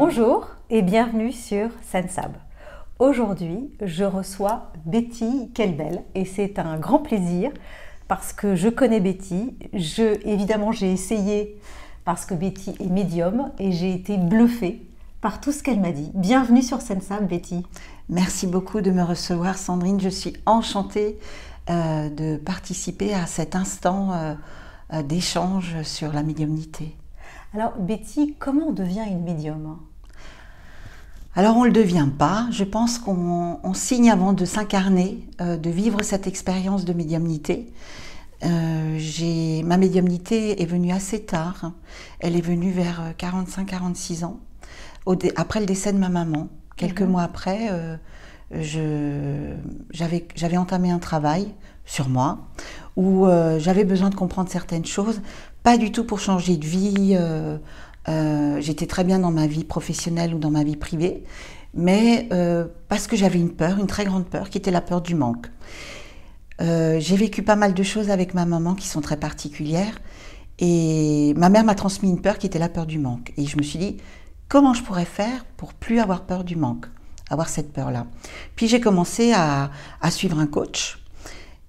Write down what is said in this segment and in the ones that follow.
Bonjour et bienvenue sur Sensab. Aujourd'hui, je reçois Betty Kelbel et c'est un grand plaisir parce que je connais Betty. Évidemment, j'ai essayé parce que Betty est médium et j'ai été bluffée par tout ce qu'elle m'a dit. Bienvenue sur Sensab, Betty. Merci beaucoup de me recevoir, Sandrine. Je suis enchantée de participer à cet instant d'échange sur la médiumnité. Alors, Betty, comment on devient une médium ? Alors, on ne le devient pas. Je pense qu'on signe avant de s'incarner, de vivre cette expérience de médiumnité. Ma médiumnité est venue assez tard. Elle est venue vers 45-46 ans, après le décès de ma maman. Quelques mois après, j'avais entamé un travail sur moi où j'avais besoin de comprendre certaines choses, pas du tout pour changer de vie. J'étais très bien dans ma vie professionnelle ou dans ma vie privée, mais parce que j'avais une peur, une très grande peur, qui était la peur du manque. J'ai vécu pas mal de choses avec ma maman qui sont très particulières, et ma mère m'a transmis une peur qui était la peur du manque. Et je me suis dit, comment je pourrais faire pour plus avoir peur du manque, avoir cette peur-là. Puis j'ai commencé à suivre un coach,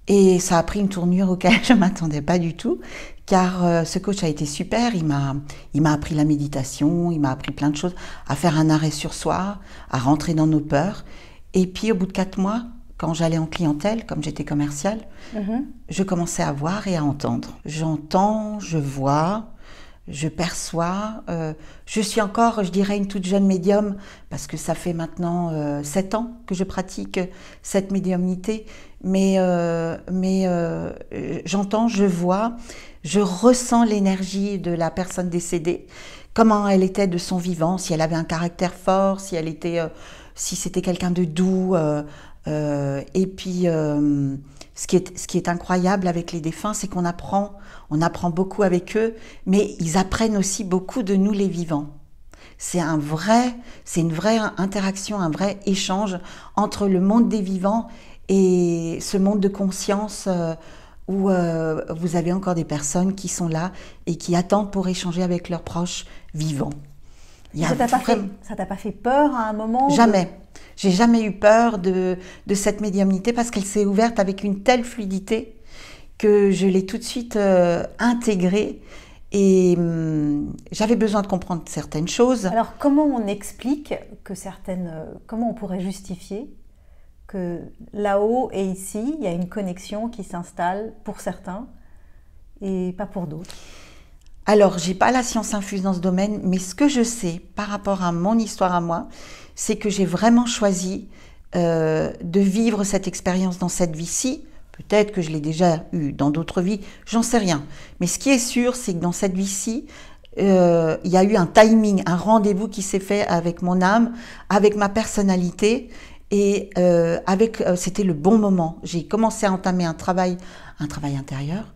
et ça a pris une tournure auquel je ne m'attendais pas du tout, car ce coach a été super. Il m'a appris la méditation, il m'a appris plein de choses, à faire un arrêt sur soi, à rentrer dans nos peurs. Et puis au bout de 4 mois, quand j'allais en clientèle, comme j'étais commerciale, je commençais à voir et à entendre. J'entends, je vois, je perçois. Je suis encore, je dirais, une toute jeune médium, parce que ça fait maintenant 7 ans que je pratique cette médiumnité. Mais j'entends, je vois, je ressens l'énergie de la personne décédée, comment elle était de son vivant, si elle avait un caractère fort, si c'était quelqu'un de doux. Et puis, ce qui est incroyable avec les défunts, c'est on apprend beaucoup avec eux, mais ils apprennent aussi beaucoup de nous, les vivants. C'est une vraie interaction, un vrai échange entre le monde des vivants et ce monde de conscience où vous avez encore des personnes qui sont là et qui attendent pour échanger avec leurs proches vivants. Ça t'a pas fait peur à un moment ? Jamais. J'ai jamais eu peur de cette médiumnité, parce qu'elle s'est ouverte avec une telle fluidité que je l'ai tout de suite intégrée, et j'avais besoin de comprendre certaines choses. Alors comment on explique comment on pourrait justifier que là-haut et ici, il y a une connexion qui s'installe pour certains et pas pour d'autres ? Alors, j'ai pas la science infuse dans ce domaine, mais ce que je sais par rapport à mon histoire à moi, c'est que j'ai vraiment choisi de vivre cette expérience dans cette vie-ci. Peut-être que je l'ai déjà eue dans d'autres vies, j'en sais rien. Mais ce qui est sûr, c'est que dans cette vie-ci, il y a eu un timing, un rendez-vous qui s'est fait avec mon âme, avec ma personnalité, et c'était le bon moment. J'ai commencé à entamer un travail intérieur.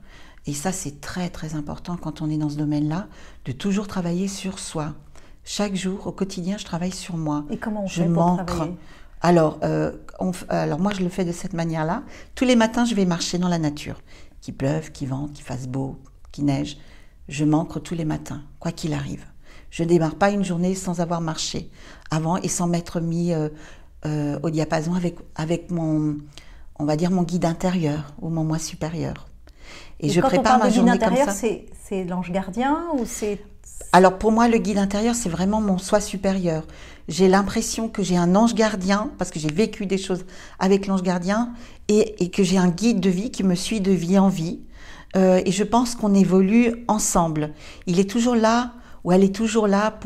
Et ça, c'est très, très important quand on est dans ce domaine-là, de toujours travailler sur soi. Chaque jour, au quotidien, je travaille sur moi. Et comment on fait pour travailler ? Alors, moi, je le fais de cette manière-là. Tous les matins, je vais marcher dans la nature. Qu'il pleuve, qu'il vente, qu'il fasse beau, qu'il neige. Je m'ancre tous les matins, quoi qu'il arrive. Je ne démarre pas une journée sans avoir marché avant et sans m'être mis au diapason avec mon guide intérieur ou mon moi supérieur. Et je prépare ma journée comme ça. C'est l'ange gardien ou c'est... Alors pour moi, le guide intérieur, c'est vraiment mon soi supérieur. J'ai l'impression que j'ai un ange gardien, parce que j'ai vécu des choses avec l'ange gardien, et que j'ai un guide de vie qui me suit de vie en vie. Et je pense qu'on évolue ensemble. Il est toujours là, ou elle est toujours là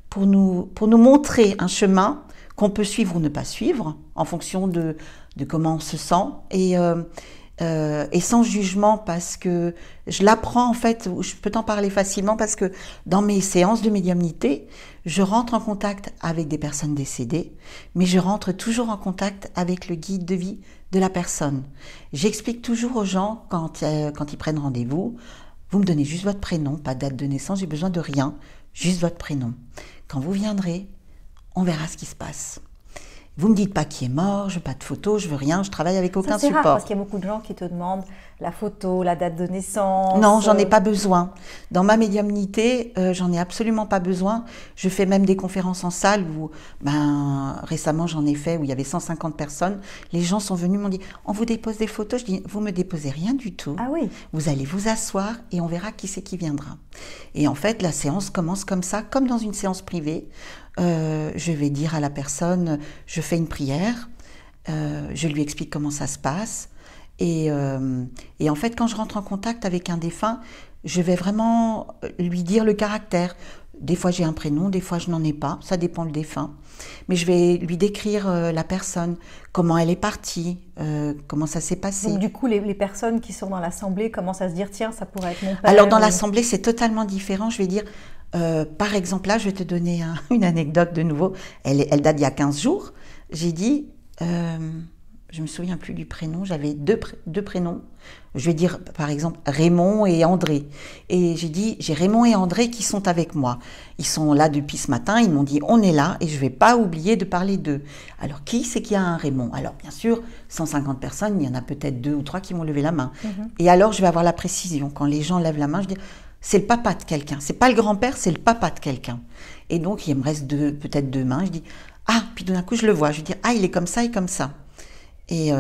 pour nous montrer un chemin qu'on peut suivre ou ne pas suivre, en fonction de comment on se sent. Et sans jugement, parce que je l'apprends en fait, je peux t'en parler facilement, parce que dans mes séances de médiumnité, je rentre en contact avec des personnes décédées, mais je rentre toujours en contact avec le guide de vie de la personne. J'explique toujours aux gens quand ils prennent rendez-vous, vous me donnez juste votre prénom, pas de date de naissance, j'ai besoin de rien, juste votre prénom. Quand vous viendrez, on verra ce qui se passe. Vous me dites pas qui est mort, je veux pas de photos, je veux rien, je travaille avec aucun support. C'est rare parce qu'il y a beaucoup de gens qui te demandent la photo, la date de naissance? Non, j'en ai pas besoin. Dans ma médiumnité, j'en ai absolument pas besoin. Je fais même des conférences en salle où, récemment j'en ai fait où il y avait 150 personnes. Les gens sont venus, m'ont dit, on vous dépose des photos. Je dis, vous me déposez rien du tout. Ah oui. Vous allez vous asseoir et on verra qui c'est qui viendra. Et en fait, la séance commence comme ça, comme dans une séance privée. Je vais dire à la personne, je fais une prière, je lui explique comment ça se passe. Et en fait, quand je rentre en contact avec un défunt, je vais vraiment lui dire le caractère. Des fois, j'ai un prénom, des fois, je n'en ai pas. Ça dépend le défunt. Mais je vais lui décrire la personne, comment elle est partie, comment ça s'est passé. Donc, du coup, les personnes qui sont dans l'assemblée commencent à se dire, tiens, ça pourrait être mon père. Alors, dans l'assemblée, c'est totalement différent. Je vais dire, par exemple, là, je vais te donner une anecdote de nouveau. Elle date d'il y a 15 jours. J'ai dit... je me souviens plus du prénom, j'avais deux prénoms. Je vais dire par exemple Raymond et André. Et j'ai dit, j'ai Raymond et André qui sont avec moi. Ils sont là depuis ce matin, ils m'ont dit on est là et je vais pas oublier de parler d'eux. Alors qui c'est qu'il y a un Raymond? Alors bien sûr, 150 personnes, il y en a peut-être 2 ou 3 qui vont lever la main. Et alors je vais avoir la précision. Quand les gens lèvent la main, je dis c'est le papa de quelqu'un. C'est pas le grand-père, c'est le papa de quelqu'un. Et donc il me reste peut-être 2 mains. Je dis ah, puis d'un coup je le vois. Je dis ah, il est comme ça et comme ça. Et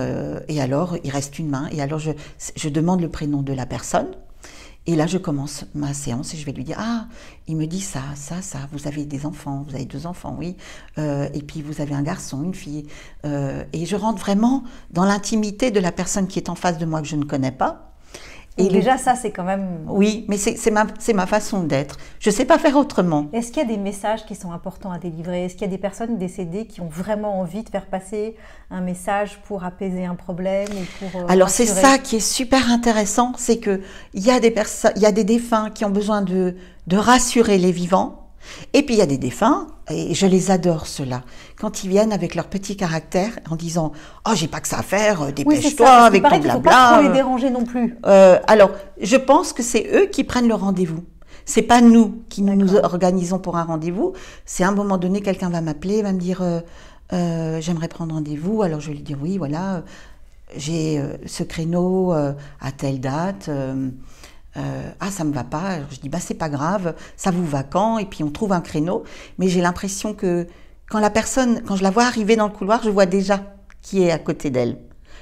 alors, il reste une main. Et alors, je demande le prénom de la personne. Et là, je commence ma séance et je vais lui dire, ah, il me dit ça, vous avez des enfants, vous avez 2 enfants, oui. Et puis, vous avez un garçon, une fille. Et je rentre vraiment dans l'intimité de la personne qui est en face de moi que je ne connais pas. Et déjà, ça, c'est quand même... Oui, mais c'est ma façon d'être. Je ne sais pas faire autrement. Est-ce qu'il y a des messages qui sont importants à délivrer? Est-ce qu'il y a des personnes décédées qui ont vraiment envie de faire passer un message pour apaiser un problème ou pour Alors, rassurer? c'est ça qui est super intéressant, c'est qu'il y a des défunts qui ont besoin de rassurer les vivants. Et puis il y a des défunts, et je les adore ceux-là, quand ils viennent avec leur petit caractère en disant « Oh, j'ai pas que ça à faire, dépêche-toi avec ton blabla. » Il ne faut pas trop les déranger non plus. Alors, je pense que c'est eux qui prennent le rendez-vous. C'est pas nous qui nous organisons pour un rendez-vous. C'est à un moment donné, quelqu'un va m'appeler, va me dire j'aimerais prendre rendez-vous. Alors je vais lui dire oui, voilà, j'ai ce créneau à telle date. Ah, ça me va pas. Alors, je dis bah c'est pas grave, ça vous va quand? Et puis on trouve un créneau. Mais j'ai l'impression que quand je la vois arriver dans le couloir, je vois déjà qui est à côté d'elle.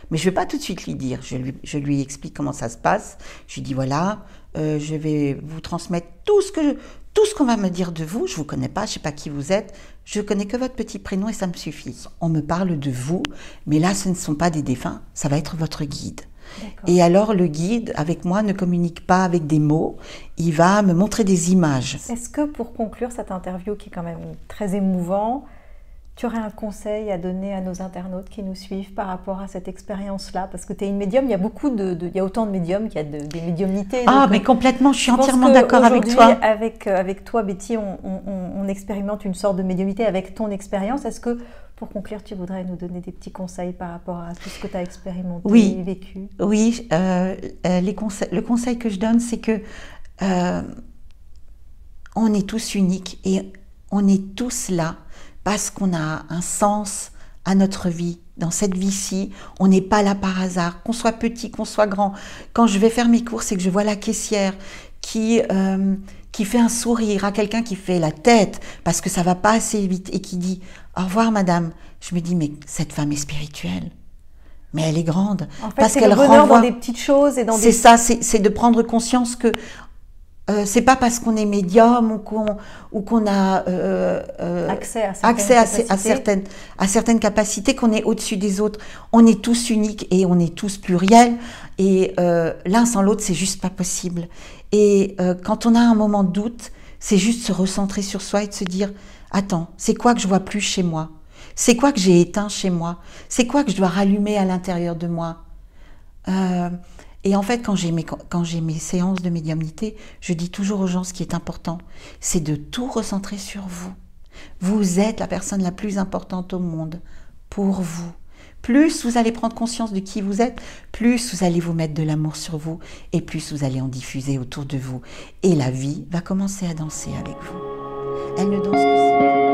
Mais je vais pas tout de suite lui dire. Je lui explique comment ça se passe. Je lui dis voilà, je vais vous transmettre tout ce qu'on va me dire de vous. Je vous connais pas, je sais pas qui vous êtes. Je connais que votre petit prénom et ça me suffit. On me parle de vous, mais là ce ne sont pas des défunts, ça va être votre guide. Et alors le guide, avec moi, ne communique pas avec des mots, il va me montrer des images. Est-ce que pour conclure cette interview qui est quand même très émouvant, tu aurais un conseil à donner à nos internautes qui nous suivent par rapport à cette expérience-là? Parce que tu es une médium, il y a il y a autant de médiums qu'il y a des médiumnités. Ah, mais complètement, je suis entièrement d'accord avec toi. Avec toi, Betty, on expérimente une sorte de médiumnité avec ton expérience. Est-ce que, pour conclure, tu voudrais nous donner des petits conseils par rapport à tout ce que tu as expérimenté et vécu? Oui, le conseil que je donne, c'est que on est tous uniques et on est tous là parce qu'on a un sens à notre vie. Dans cette vie-ci, on n'est pas là par hasard, qu'on soit petit, qu'on soit grand. Quand je vais faire mes courses et que je vois la caissière qui fait un sourire à quelqu'un qui fait la tête parce que ça va pas assez vite et qui dit « Au revoir madame », je me dis « Mais cette femme est spirituelle ». Mais elle est grande. En fait, parce c'est qu'elle le bonheur renvoie... dans des petites choses et dans C'est ça, c'est de prendre conscience que c'est pas parce qu'on est médium ou qu'on a accès à certaines capacités qu'on est au-dessus des autres. On est tous uniques et on est tous pluriels. Et l'un sans l'autre, c'est juste pas possible. Et quand on a un moment de doute, c'est juste se recentrer sur soi et de se dire « Attends, c'est quoi que je vois plus chez moi? C'est quoi que j'ai éteint chez moi? C'est quoi que je dois rallumer à l'intérieur de moi ?» Et en fait, quand j'ai mes séances de médiumnité, je dis toujours aux gens ce qui est important, c'est de tout recentrer sur vous. Vous êtes la personne la plus importante au monde, pour vous. Plus vous allez prendre conscience de qui vous êtes, plus vous allez vous mettre de l'amour sur vous et plus vous allez en diffuser autour de vous. Et la vie va commencer à danser avec vous. Elle ne danse que ça.